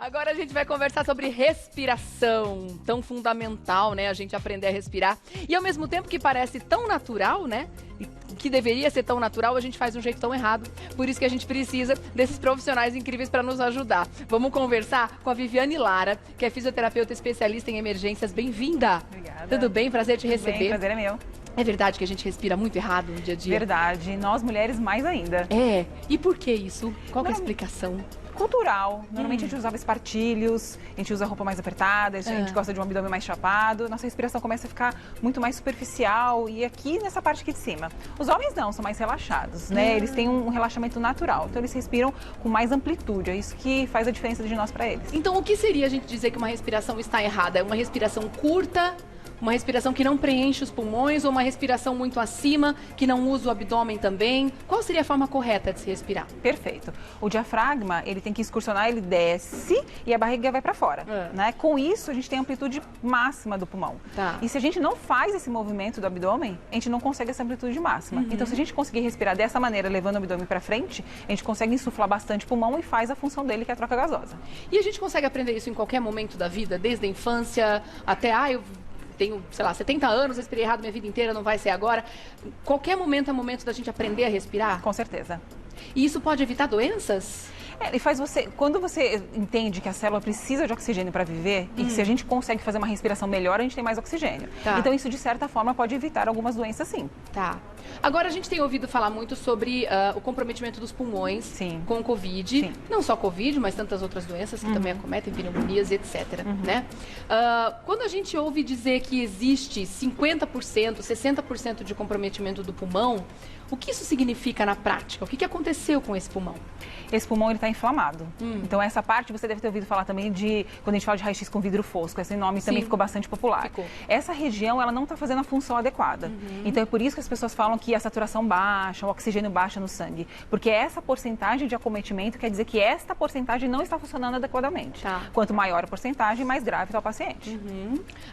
Agora a gente vai conversar sobre respiração, tão fundamental, né? A gente aprender a respirar. E ao mesmo tempo que parece tão natural, né? Que deveria ser tão natural, a gente faz de um jeito tão errado. Por isso que a gente precisa desses profissionais incríveis para nos ajudar. Vamos conversar com a Viviane Lara, que é fisioterapeuta especialista em emergências. Bem-vinda. Obrigada. Tudo bem? Prazer te receber. Bem, prazer é meu. É verdade que a gente respira muito errado no dia a dia? Verdade. Nós mulheres mais ainda. É. E por que isso? Qual que é a explicação? Cultural. Normalmente a gente usava espartilhos, a gente usa roupa mais apertada, a gente gosta de um abdômen mais chapado, nossa respiração começa a ficar muito mais superficial e aqui nessa parte aqui de cima. Os homens não, são mais relaxados, né? Eles têm um relaxamento natural, então eles respiram com mais amplitude, é isso que faz a diferença de nós para eles. Então o que seria a gente dizer que uma respiração está errada? É uma respiração curta? Uma respiração que não preenche os pulmões ou uma respiração muito acima, que não usa o abdômen também? Qual seria a forma correta de se respirar? Perfeito. O diafragma, ele tem que excursionar, ele desce e a barriga vai para fora, né? Com isso, a gente tem a amplitude máxima do pulmão. Tá. E se a gente não faz esse movimento do abdômen, a gente não consegue essa amplitude máxima. Então, se a gente conseguir respirar dessa maneira, levando o abdômen para frente, a gente consegue insuflar bastante o pulmão e faz a função dele, que é a troca gasosa. E a gente consegue aprender isso em qualquer momento da vida, desde a infância até, eu tenho, sei lá, 70 anos, respirei errado minha vida inteira, não vai ser agora. Qualquer momento é momento da gente aprender a respirar? Com certeza. E isso pode evitar doenças? Ele faz você, quando você entende que a célula precisa de oxigênio para viver e que se a gente consegue fazer uma respiração melhor, a gente tem mais oxigênio. Tá. Então isso de certa forma pode evitar algumas doenças, sim. Tá. Agora a gente tem ouvido falar muito sobre o comprometimento dos pulmões com o Covid. Sim. Não só Covid, mas tantas outras doenças que também acometem, pneumonias e etc. Né? Quando a gente ouve dizer que existe 50%, 60% de comprometimento do pulmão, o que isso significa na prática? O que aconteceu com esse pulmão? Esse pulmão está inflamado. Então essa parte você deve ter ouvido falar também de, quando a gente fala de raio-x com vidro fosco, esse nome também ficou bastante popular. Ficou. Essa região, ela não está fazendo a função adequada. Então é por isso que as pessoas falam que a saturação baixa, o oxigênio baixa no sangue. Porque essa porcentagem de acometimento quer dizer que esta porcentagem não está funcionando adequadamente. Tá. Quanto maior a porcentagem, mais grave está o paciente.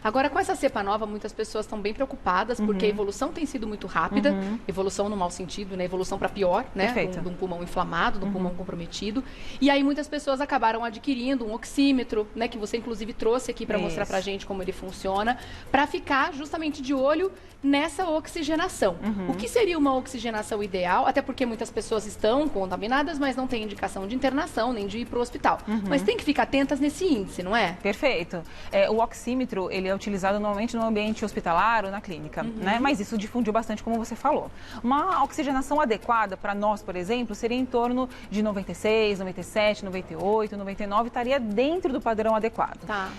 Agora, com essa cepa nova, muitas pessoas estão bem preocupadas, porque a evolução tem sido muito rápida, evolução no mau sentido, né? Evolução para pior, né? Perfeito. De um pulmão inflamado, de um pulmão comprometido. E aí muitas pessoas acabaram adquirindo um oxímetro, né? Que você inclusive trouxe aqui para mostrar pra gente como ele funciona, para ficar justamente de olho nessa oxigenação. O que seria uma oxigenação ideal? Até porque muitas pessoas estão contaminadas, mas não tem indicação de internação, nem de ir para o hospital. Mas tem que ficar atentas nesse índice, não é? Perfeito. O oxímetro, ele é utilizado normalmente no ambiente hospitalar ou na clínica, né? Mas isso difundiu bastante, como você falou. Uma oxigenação adequada para nós, por exemplo, seria em torno de 96, 97, 98, 99, estaria dentro do padrão adequado. Tá.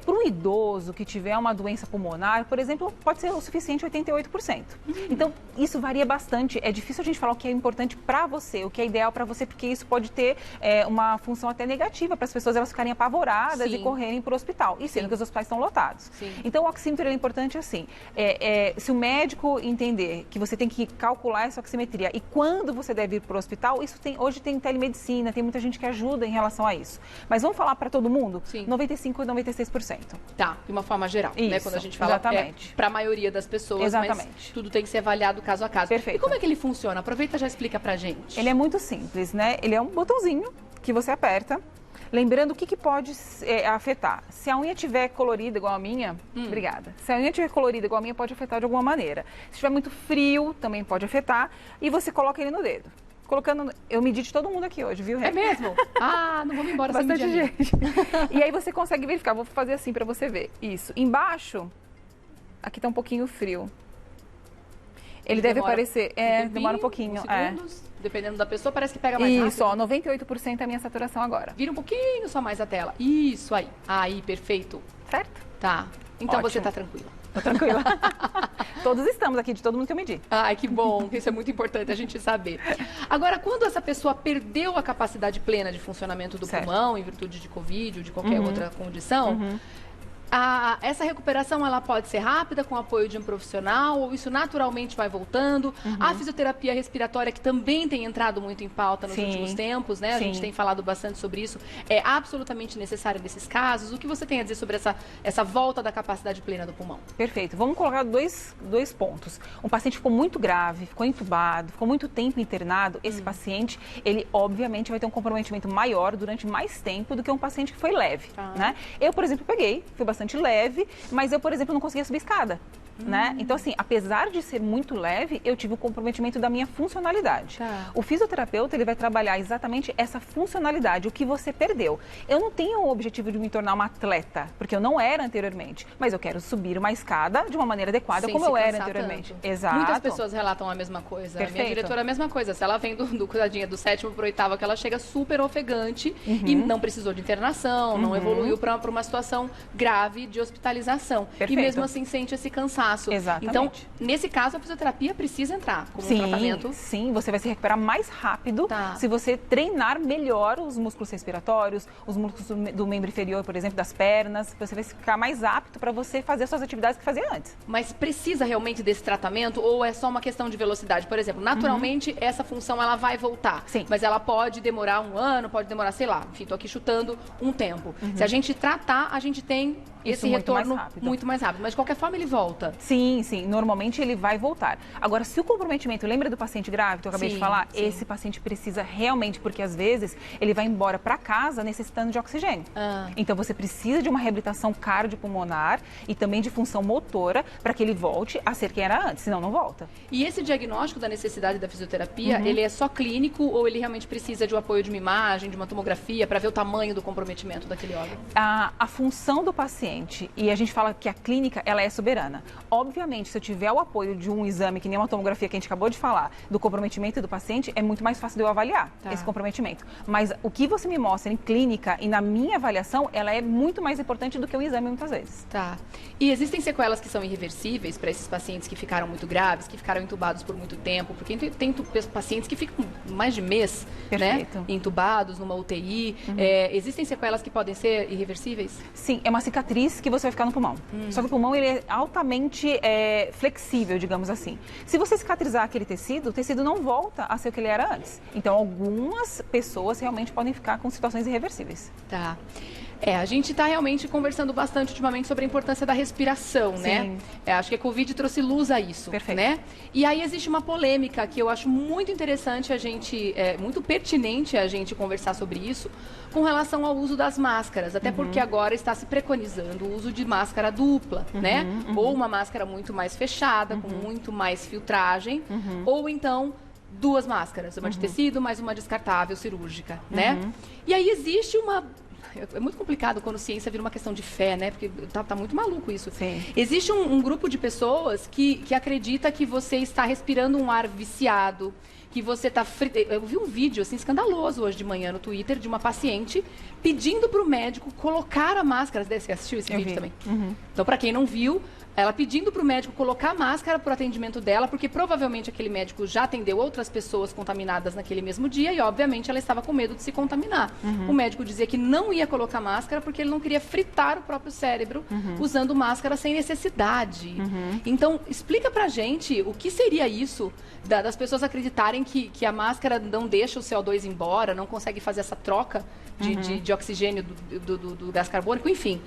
Para um idoso que tiver uma doença pulmonar, por exemplo, pode ser o suficiente 88%. Então, isso varia bastante. É difícil a gente falar o que é importante para você, o que é ideal para você, porque isso pode ter uma função até negativa para as pessoas, elas ficarem apavoradas e correrem para o hospital, e sendo que os hospitais estão lotados. Então, o oxímetro é importante assim. Se o médico entender que você tem que calcular essa oximetria e quando você deve ir para o hospital, hoje tem telemedicina, tem muita gente que ajuda em relação a isso. Mas vamos falar para todo mundo? 95% e 96%. Tá, de uma forma geral, né? Isso, Quando a gente fala para a maioria das pessoas, exatamente. Mas tudo tem que ser avaliado caso a caso. Perfeito. E como é que ele funciona? Aproveita e já explica pra gente. Ele é muito simples, né? Ele é um botãozinho que você aperta. Lembrando o que pode afetar. Se a unha estiver colorida igual a minha, obrigada. Se a unha estiver colorida igual a minha, pode afetar de alguma maneira. Se estiver muito frio, também pode afetar. E você coloca ele no dedo. Colocando, eu medi de todo mundo aqui hoje, viu? É mesmo? Ah, não vamos embora sem bastante medir. gente. E aí você consegue verificar. Vou fazer assim para você ver. Isso. Embaixo, aqui tá um pouquinho frio. Ele deve aparecer. Demora um pouquinho. Segundos, dependendo da pessoa, parece que pega mais rápido. Isso, ó, 98% é a minha saturação agora. Vira um pouquinho só mais a tela. Isso aí. Aí, perfeito. Certo? Tá. Então Ótimo. você tá tranquila. Tô tranquila. Todos estamos aqui, de todo mundo que eu medi. Ai, que bom. Isso é muito importante a gente saber. Agora, quando essa pessoa perdeu a capacidade plena de funcionamento do pulmão, em virtude de Covid ou de qualquer outra condição, Essa recuperação ela pode ser rápida com o apoio de um profissional ou isso naturalmente vai voltando? A fisioterapia respiratória, que também tem entrado muito em pauta nos últimos tempos, né? A gente tem falado bastante sobre isso. É absolutamente necessária nesses casos. O que você tem a dizer sobre essa volta da capacidade plena do pulmão? Perfeito. Vamos colocar dois pontos. Um paciente ficou muito grave, ficou entubado, ficou muito tempo internado. Esse paciente, ele obviamente vai ter um comprometimento maior durante mais tempo do que um paciente que foi leve, né? Eu, por exemplo, fui bastante leve, mas eu, por exemplo, não conseguia subir escada. Né? Então, assim, apesar de ser muito leve, eu tive o comprometimento da minha funcionalidade. O fisioterapeuta, ele vai trabalhar exatamente essa funcionalidade, o que você perdeu. Eu não tenho o objetivo de me tornar uma atleta, porque eu não era anteriormente, mas eu quero subir uma escada de uma maneira adequada, como eu era anteriormente. Exato. Muitas pessoas relatam a mesma coisa. Perfeito. A minha diretora é a mesma coisa. Se ela vem do 7º pro 8º, que ela chega super ofegante e não precisou de internação, não evoluiu para uma situação grave de hospitalização. Perfeito. E mesmo assim sente esse cansaço. Exatamente. Então, nesse caso, a fisioterapia precisa entrar como um tratamento. Sim, você vai se recuperar mais rápido se você treinar melhor os músculos respiratórios, os músculos do membro inferior, por exemplo, das pernas. Você vai ficar mais apto para você fazer as suas atividades que fazia antes. Mas precisa realmente desse tratamento ou é só uma questão de velocidade? Por exemplo, naturalmente, essa função ela vai voltar. Sim. Mas ela pode demorar 1 ano, pode demorar, sei lá, enfim, tô aqui chutando um tempo. Se a gente tratar, a gente tem esse retorno muito mais rápido. Mas de qualquer forma ele volta. Sim, normalmente ele vai voltar. Agora, se o comprometimento, lembra do paciente grave que eu acabei de falar? Esse paciente precisa realmente, porque às vezes ele vai embora para casa necessitando de oxigênio. Então você precisa de uma reabilitação cardiopulmonar e também de função motora para que ele volte a ser quem era antes, senão não volta. E esse diagnóstico da necessidade da fisioterapia, ele é só clínico ou ele realmente precisa de um apoio de uma imagem, de uma tomografia para ver o tamanho do comprometimento daquele órgão? A função do paciente, e a gente fala que a clínica ela é soberana. Obviamente, se eu tiver o apoio de um exame, que nem uma tomografia que a gente acabou de falar, do comprometimento do paciente, é muito mais fácil de eu avaliar esse comprometimento. Mas o que você me mostra em clínica e na minha avaliação, ela é muito mais importante do que o exame muitas vezes. E existem sequelas que são irreversíveis para esses pacientes que ficaram muito graves, que ficaram entubados por muito tempo? Porque tem pacientes que ficam mais de mês, né, entubados numa UTI. Existem sequelas que podem ser irreversíveis? Sim, é uma cicatriz que você vai ficar no pulmão. Só que o pulmão ele é altamente flexível, digamos assim. Se você cicatrizar aquele tecido, o tecido não volta a ser o que ele era antes. Então, algumas pessoas realmente podem ficar com situações irreversíveis. A gente está realmente conversando bastante ultimamente sobre a importância da respiração, né? Acho que a Covid trouxe luz a isso, né? E aí existe uma polêmica que eu acho muito interessante muito pertinente a gente conversar sobre isso, com relação ao uso das máscaras, até porque agora está se preconizando o uso de máscara dupla, né? Ou uma máscara muito mais fechada, com muito mais filtragem, ou então 2 máscaras, uma de tecido mais uma descartável cirúrgica, né? E aí existe é muito complicado quando ciência vira uma questão de fé, né? Porque tá muito maluco isso. Existe um grupo de pessoas que acredita que você está respirando um ar viciado, que você está... Eu vi um vídeo assim, escandaloso hoje de manhã no Twitter de uma paciente pedindo para o médico colocar a máscara. Você assistiu esse vídeo também? Então, para quem não viu, ela pedindo para o médico colocar a máscara para o atendimento dela, porque provavelmente aquele médico já atendeu outras pessoas contaminadas naquele mesmo dia e, obviamente, ela estava com medo de se contaminar. O médico dizia que não ia colocar máscara porque ele não queria fritar o próprio cérebro usando máscara sem necessidade. Então, explica pra gente o que seria isso das pessoas acreditarem que a máscara não deixa o CO2 embora, não consegue fazer essa troca de oxigênio do gás carbônico, enfim.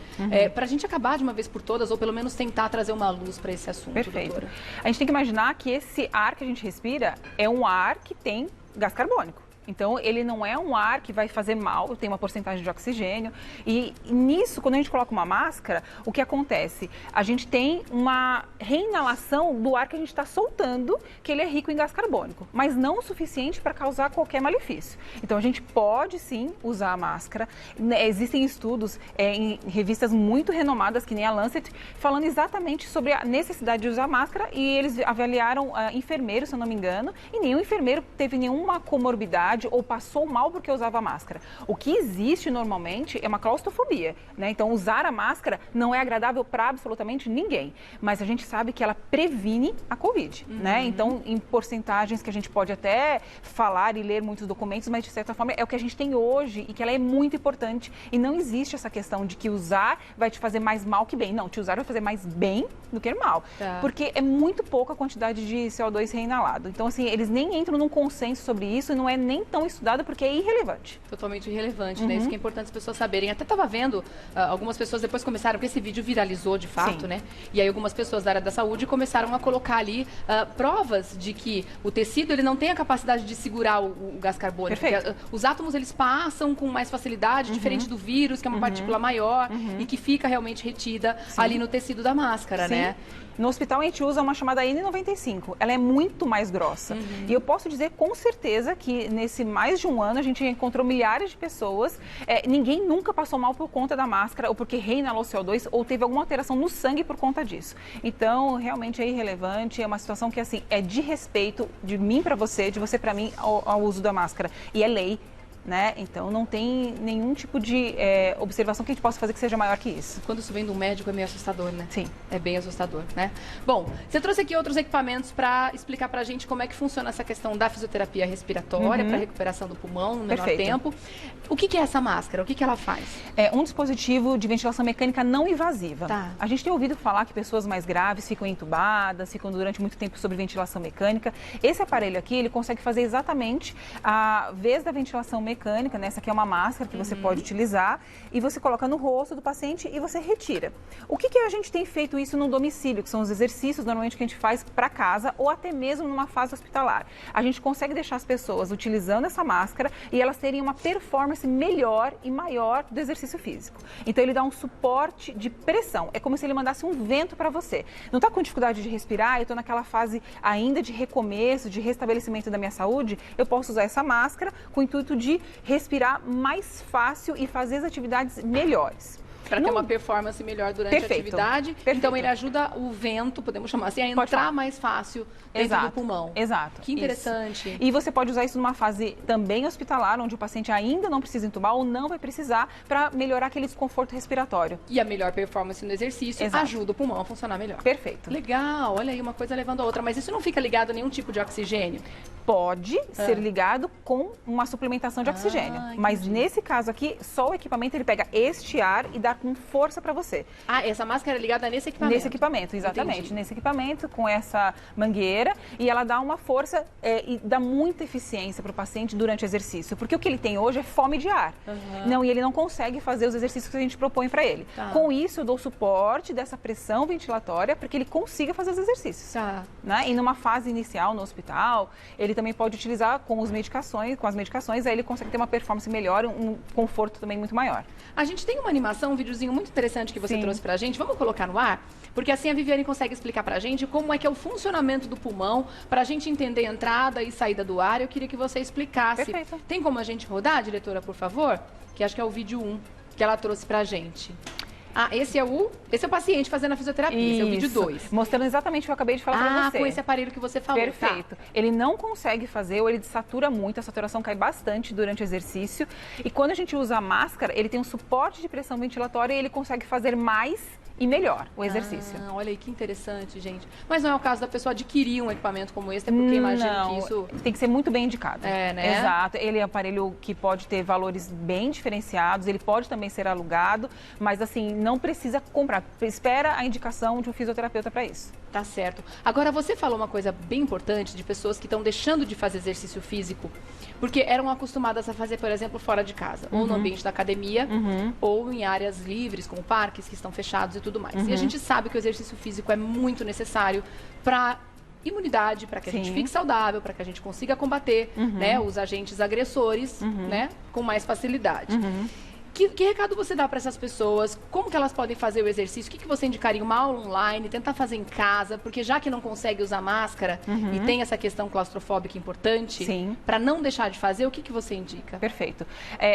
Para a gente acabar de uma vez por todas, ou pelo menos tentar trazer uma luz para esse assunto, doutora. A gente tem que imaginar que esse ar que a gente respira é um ar que tem gás carbônico. Então, ele não é um ar que vai fazer mal, tem uma porcentagem de oxigênio. E nisso, quando a gente coloca uma máscara, o que acontece? A gente tem uma reinalação do ar que a gente está soltando, que ele é rico em gás carbônico, mas não o suficiente para causar qualquer malefício. Então, a gente pode sim usar a máscara. Existem estudos em revistas muito renomadas, que nem a Lancet, falando exatamente sobre a necessidade de usar máscara, e eles avaliaram enfermeiros, se eu não me engano, e nenhum enfermeiro teve nenhuma comorbidade ansiedade ou passou mal porque usava máscara. O que existe normalmente é uma claustrofobia, né? Então, usar a máscara não é agradável para absolutamente ninguém, mas a gente sabe que ela previne a Covid, né? Então, em porcentagens que a gente pode até falar e ler muitos documentos, mas de certa forma é o que a gente tem hoje e que ela é muito importante e não existe essa questão de que usar vai te fazer mais mal que bem. Não, te usar vai fazer mais bem do que mal, porque é muito pouca quantidade de CO2 reinalado. Então, assim, eles nem entram num consenso sobre isso e não é nem tão estudado porque é irrelevante. Totalmente irrelevante, né? Isso que é importante as pessoas saberem. Até estava vendo, algumas pessoas depois começaram, porque esse vídeo viralizou de fato, né? E aí algumas pessoas da área da saúde começaram a colocar ali provas de que o tecido ele não tem a capacidade de segurar o gás carbônico. Porque, os átomos eles passam com mais facilidade, diferente do vírus, que é uma partícula maior e que fica realmente retida ali no tecido da máscara, né? No hospital a gente usa uma chamada N95, ela é muito mais grossa. E eu posso dizer com certeza que nesse mais de um ano a gente encontrou milhares de pessoas, ninguém nunca passou mal por conta da máscara ou porque reinalou CO2 ou teve alguma alteração no sangue por conta disso. Então, realmente é irrelevante, é uma situação que assim, é de respeito de mim para você, de você para mim ao uso da máscara. E é lei. Né? Então não tem nenhum tipo de observação que a gente possa fazer que seja maior que isso. Quando isso vem do médico é meio assustador, né? Sim. É bem assustador, né? Bom, você trouxe aqui outros equipamentos para explicar pra gente como é que funciona essa questão da fisioterapia respiratória para recuperação do pulmão no menor tempo. O que é essa máscara? O que ela faz? É um dispositivo de ventilação mecânica não invasiva. Tá. A gente tem ouvido falar que pessoas mais graves ficam entubadas, ficam durante muito tempo sob ventilação mecânica. Esse aparelho aqui, ele consegue fazer exatamente a vez da ventilação mecânica, né? Essa aqui é uma máscara que você pode utilizar e você coloca no rosto do paciente e você retira. O que a gente tem feito isso no domicílio, que são os exercícios normalmente que a gente faz para casa ou até mesmo numa fase hospitalar. A gente consegue deixar as pessoas utilizando essa máscara e elas terem uma performance melhor e maior do exercício físico. Então ele dá um suporte de pressão, é como se ele mandasse um vento para você. Não está com dificuldade de respirar, eu estou naquela fase ainda de recomeço, de restabelecimento da minha saúde, eu posso usar essa máscara com o intuito de respirar mais fácil e fazer as atividades melhores. Para ter uma performance melhor durante a atividade. Então ele ajuda o vento, podemos chamar assim, a entrar mais fácil dentro do pulmão. Exato. Que interessante. Isso. E você pode usar isso numa fase também hospitalar, onde o paciente ainda não precisa entubar ou não vai precisar para melhorar aquele desconforto respiratório. E a melhor performance no exercício ajuda o pulmão a funcionar melhor. Perfeito. Legal, olha aí, uma coisa levando a outra. Mas isso não fica ligado a nenhum tipo de oxigênio? Pode ser ligado com uma suplementação de oxigênio. Mas nesse caso aqui, só o equipamento ele pega este ar e dá com força para você. Essa máscara é ligada nesse equipamento? Nesse equipamento, exatamente. Entendi. Nesse equipamento, com essa mangueira, e ela dá uma força e dá muita eficiência para o paciente durante o exercício. Porque o que ele tem hoje é fome de ar. Não, e ele não consegue fazer os exercícios que a gente propõe para ele. Com isso, eu dou suporte dessa pressão ventilatória para que ele consiga fazer os exercícios. Né? E numa fase inicial no hospital, ele também pode utilizar com as medicações, aí ele consegue ter uma performance melhor, um conforto também muito maior. A gente tem uma animação, um videozinho muito interessante que você trouxe pra gente. Vamos colocar no ar? Porque assim a Viviane consegue explicar pra gente como é que é o funcionamento do pulmão, pra gente entender a entrada e saída do ar. Eu queria que você explicasse. Perfeito. Tem como a gente rodar, diretora, por favor? Que acho que é o vídeo 1 que ela trouxe pra gente. Esse é o paciente fazendo a fisioterapia, esse é o vídeo 2. Mostrando exatamente o que eu acabei de falar pra você. Com esse aparelho que você falou. Perfeito. Ele não consegue fazer, ou ele desatura muito, a saturação cai bastante durante o exercício. E quando a gente usa a máscara, ele tem um suporte de pressão ventilatória e ele consegue fazer mais e melhor o exercício. Olha aí que interessante, gente. Mas não é o caso da pessoa adquirir um equipamento como esse, é porque imagino que isso... tem que ser muito bem indicado. Né? Exato. Ele é um aparelho que pode ter valores bem diferenciados, ele pode também ser alugado, mas assim, não precisa comprar. Espera a indicação de um fisioterapeuta para isso. Tá certo. Agora, você falou uma coisa bem importante de pessoas que estão deixando de fazer exercício físico, porque eram acostumadas a fazer, por exemplo, fora de casa, ou no ambiente da academia, ou em áreas livres, como parques que estão fechados e tudo mais. E a gente sabe que o exercício físico é muito necessário para imunidade, para que a gente fique saudável, para que a gente consiga combater né, os agentes agressores né, com mais facilidade. Que recado você dá para essas pessoas? Como que elas podem fazer o exercício? O que você indicaria? Uma aula online, tentar fazer em casa? Porque já que não consegue usar máscara e tem essa questão claustrofóbica importante, para não deixar de fazer, o que você indica? Perfeito.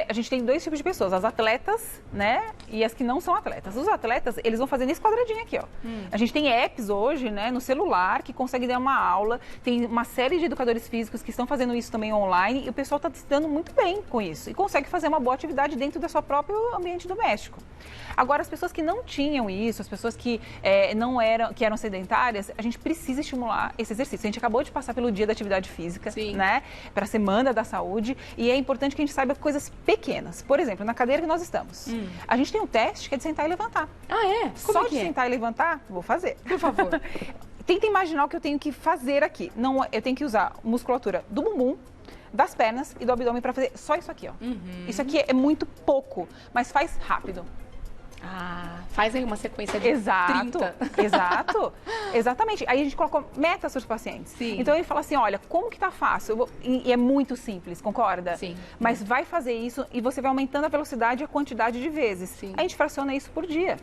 A gente tem 2 tipos de pessoas, as atletas, né, e as que não são atletas. Os atletas, eles vão fazer nesse quadradinho aqui, ó. A gente tem apps hoje, né, no celular, que conseguem dar uma aula. Tem uma série de educadores físicos que estão fazendo isso também online e o pessoal está se dando muito bem com isso e consegue fazer uma boa atividade dentro da sua próprio ambiente doméstico. Agora, as pessoas que não tinham isso, as pessoas que que eram sedentárias, a gente precisa estimular esse exercício. A gente acabou de passar pelo Dia da Atividade Física, né, para a Semana da Saúde, e é importante que a gente saiba coisas pequenas. Por exemplo, na cadeira que nós estamos, a gente tem um teste que é de sentar e levantar. Ah, é? Só de sentar e levantar, vou fazer. Por favor. Tenta imaginar o que eu tenho que fazer aqui. Não, eu tenho que usar musculatura do bumbum, das pernas e do abdômen para fazer só isso aqui, ó. Isso aqui é muito pouco, mas faz rápido. Faz aí uma sequência de 30. Exato, exatamente. Aí a gente coloca metas para os pacientes. Então ele fala assim, olha, como que tá fácil? E é muito simples, concorda? Sim. Mas vai fazer isso e você vai aumentando a velocidade e a quantidade de vezes. A gente fraciona isso por dia.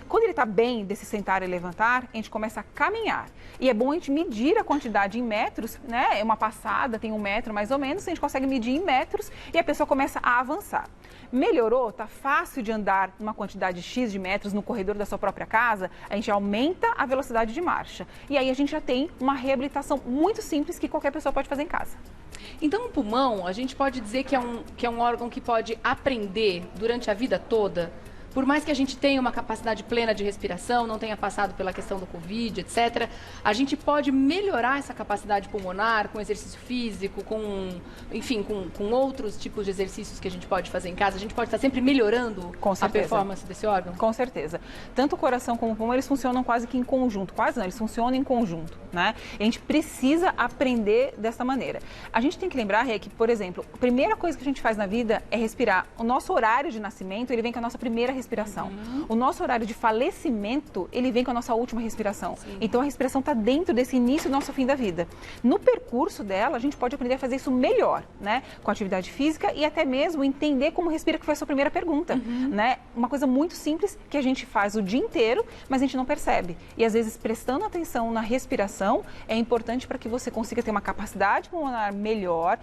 Quando ele tá bem desse sentar e levantar, a gente começa a caminhar. E é bom a gente medir a quantidade em metros, né? É uma passada, tem 1 metro mais ou menos, a gente consegue medir em metros e a pessoa começa a avançar. Melhorou, tá fácil de andar numa quantidade X de metros no corredor da sua própria casa, a gente aumenta a velocidade de marcha. E aí a gente já tem uma reabilitação muito simples que qualquer pessoa pode fazer em casa. Então, o pulmão, a gente pode dizer que é um órgão que pode aprender durante a vida toda? Por mais que a gente tenha uma capacidade plena de respiração, não tenha passado pela questão do Covid, etc., a gente pode melhorar essa capacidade pulmonar com exercício físico, enfim, com outros tipos de exercícios que a gente pode fazer em casa. A gente pode estar sempre melhorando a performance desse órgão? Com certeza. Tanto o coração como o pulmão, eles funcionam quase que em conjunto. Quase não, eles funcionam em conjunto, né? E a gente precisa aprender dessa maneira. A gente tem que lembrar, Rê, que, por exemplo, a primeira coisa que a gente faz na vida é respirar. O nosso horário de nascimento, ele vem com a nossa primeira respiração. O nosso horário de falecimento, ele vem com a nossa última respiração. Então, a respiração está dentro desse início do nosso fim da vida. No percurso dela, a gente pode aprender a fazer isso melhor, né? Com atividade física e até mesmo entender como respira, que foi a sua primeira pergunta, né? Uma coisa muito simples que a gente faz o dia inteiro, mas a gente não percebe. E, às vezes, prestando atenção na respiração, é importante para que você consiga ter uma capacidade pulmonar melhor,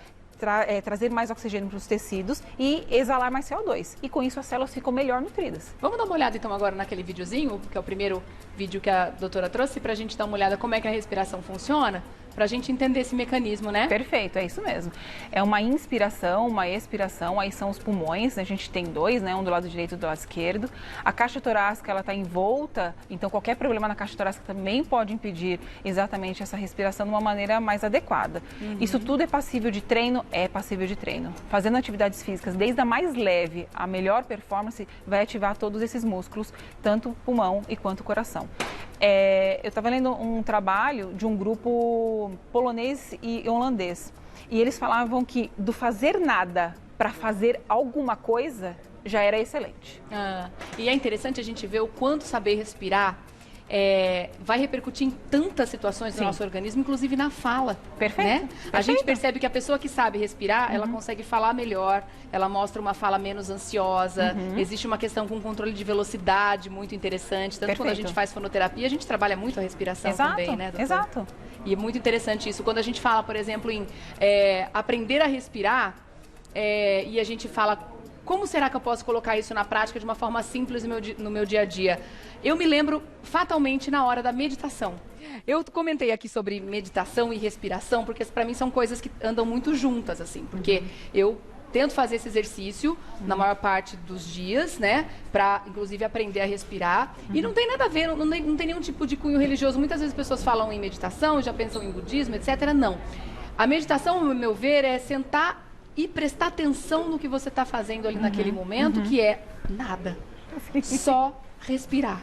trazer mais oxigênio para os tecidos e exalar mais CO2. E com isso as células ficam melhor nutridas. Vamos dar uma olhada então agora naquele videozinho, que é o primeiro vídeo que a doutora trouxe, para a gente dar uma olhada como é que a respiração funciona, para a gente entender esse mecanismo, né? Perfeito, é isso mesmo. É uma inspiração, uma expiração, aí são os pulmões, né? A gente tem 2, né? Um do lado direito e do lado esquerdo. A caixa torácica, ela está envolta, então qualquer problema na caixa torácica também pode impedir exatamente essa respiração de uma maneira mais adequada. Isso tudo é passível de treino? É passível de treino. Fazendo atividades físicas, desde a mais leve, a melhor performance, vai ativar todos esses músculos, tanto o pulmão e quanto o coração. Eu estava lendo um trabalho de um grupo polonês e holandês. E eles falavam que do fazer nada para fazer alguma coisa já era excelente. E é interessante a gente ver o quanto saber respirar vai repercutir em tantas situações do nosso organismo, inclusive na fala. Perfeito. Né? A gente percebe que a pessoa que sabe respirar, ela consegue falar melhor, ela mostra uma fala menos ansiosa, existe uma questão com controle de velocidade muito interessante, tanto quando a gente faz fonoterapia, a gente trabalha muito a respiração também, né, doutora? Exato. E é muito interessante isso. Quando a gente fala, por exemplo, em aprender a respirar, e a gente fala, como será que eu posso colocar isso na prática de uma forma simples no meu dia a dia? Eu me lembro fatalmente na hora da meditação. Eu comentei aqui sobre meditação e respiração, porque para mim são coisas que andam muito juntas, assim, porque eu tento fazer esse exercício na maior parte dos dias, né? Para, inclusive, aprender a respirar. E não tem nada a ver, não tem nenhum tipo de cunho religioso. Muitas vezes as pessoas falam em meditação, já pensam em budismo, etc. Não. A meditação, ao meu ver, é sentar e prestar atenção no que você está fazendo ali naquele momento, que é nada. Só respirar.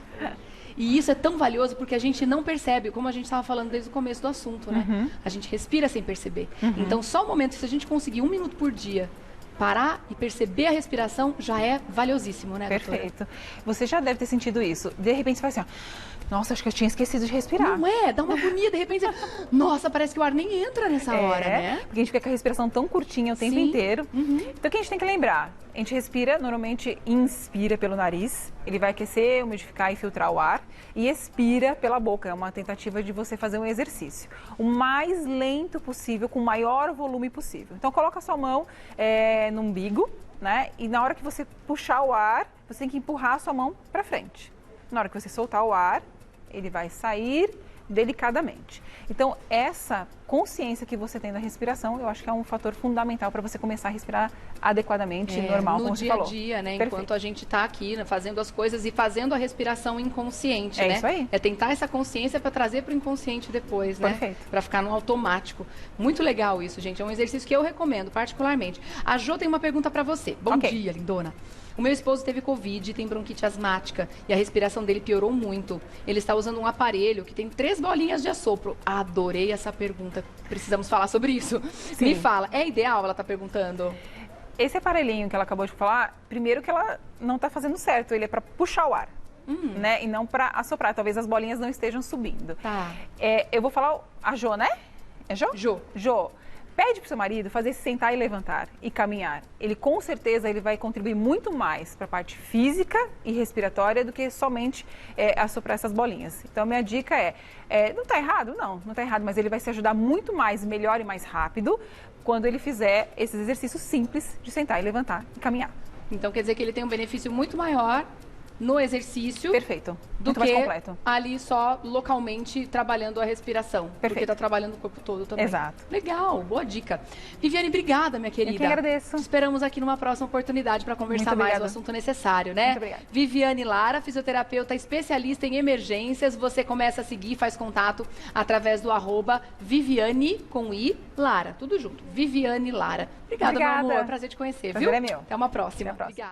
E isso é tão valioso porque a gente não percebe, como a gente estava falando desde o começo do assunto, né? A gente respira sem perceber. Então, só o momento, se a gente conseguir 1 minuto por dia parar e perceber a respiração, já é valiosíssimo, né, doutora? Perfeito. Você já deve ter sentido isso. De repente você faz assim, ó, nossa, acho que eu tinha esquecido de respirar. Não é? Dá uma agonia, de repente, nossa, parece que o ar nem entra nessa hora, né? Porque a gente fica com a respiração tão curtinha o tempo inteiro. Então, o que a gente tem que lembrar? A gente respira, normalmente inspira pelo nariz, ele vai aquecer, umidificar e filtrar o ar, e expira pela boca, é uma tentativa de você fazer um exercício. O mais lento possível, com o maior volume possível. Então coloca a sua mão no umbigo, né? E na hora que você puxar o ar, você tem que empurrar a sua mão para frente. Na hora que você soltar o ar, ele vai sair delicadamente. Então, essa consciência que você tem da respiração, eu acho que é um fator fundamental para você começar a respirar adequadamente, normal, como você falou. No dia a dia, né? Perfeito. Enquanto a gente está aqui, né, fazendo as coisas e fazendo a respiração inconsciente, É né? isso aí. É tentar essa consciência para trazer para o inconsciente depois, né? Perfeito. Para ficar no automático. Muito legal isso, gente. É um exercício que eu recomendo, particularmente. A Jo tem uma pergunta para você. Bom dia, lindona. O meu esposo teve Covid, tem bronquite asmática e a respiração dele piorou muito. Ele está usando um aparelho que tem 3 bolinhas de assopro. Adorei essa pergunta. Precisamos falar sobre isso. Sim. Me fala, é ideal? Ela está perguntando. Esse aparelhinho que ela acabou de falar, primeiro que ela não está fazendo certo, ele é para puxar o ar, né? E não para assoprar. Talvez as bolinhas não estejam subindo. Tá. Eu vou falar a Jo, né? É Jo? Jo. Jo. Pede para o seu marido fazer se sentar e levantar e caminhar. Ele com certeza ele vai contribuir muito mais para a parte física e respiratória do que somente assoprar essas bolinhas. Então, a minha dica não está errado? Não está errado, mas ele vai se ajudar muito mais, melhor e mais rápido quando ele fizer esses exercícios simples de sentar e levantar e caminhar. Então, quer dizer que ele tem um benefício muito maior no exercício. Perfeito. Do muito que mais completo. ali só localmente trabalhando a respiração. Perfeito. Porque está trabalhando o corpo todo também. Exato. Legal, boa dica. Viviane, obrigada, minha querida. Eu que agradeço. Te esperamos aqui numa próxima oportunidade para conversar Muito mais obrigada. o assunto necessário, né? Muito obrigada. Viviane Lara, fisioterapeuta especialista em emergências. Você começa a seguir, faz contato através do @Viviane com I Lara. Tudo junto. Viviane Lara. Obrigada, meu Obrigada. amor. Prazer te conhecer, Prazer viu? é meu. Até uma próxima. Até a próxima. Obrigada.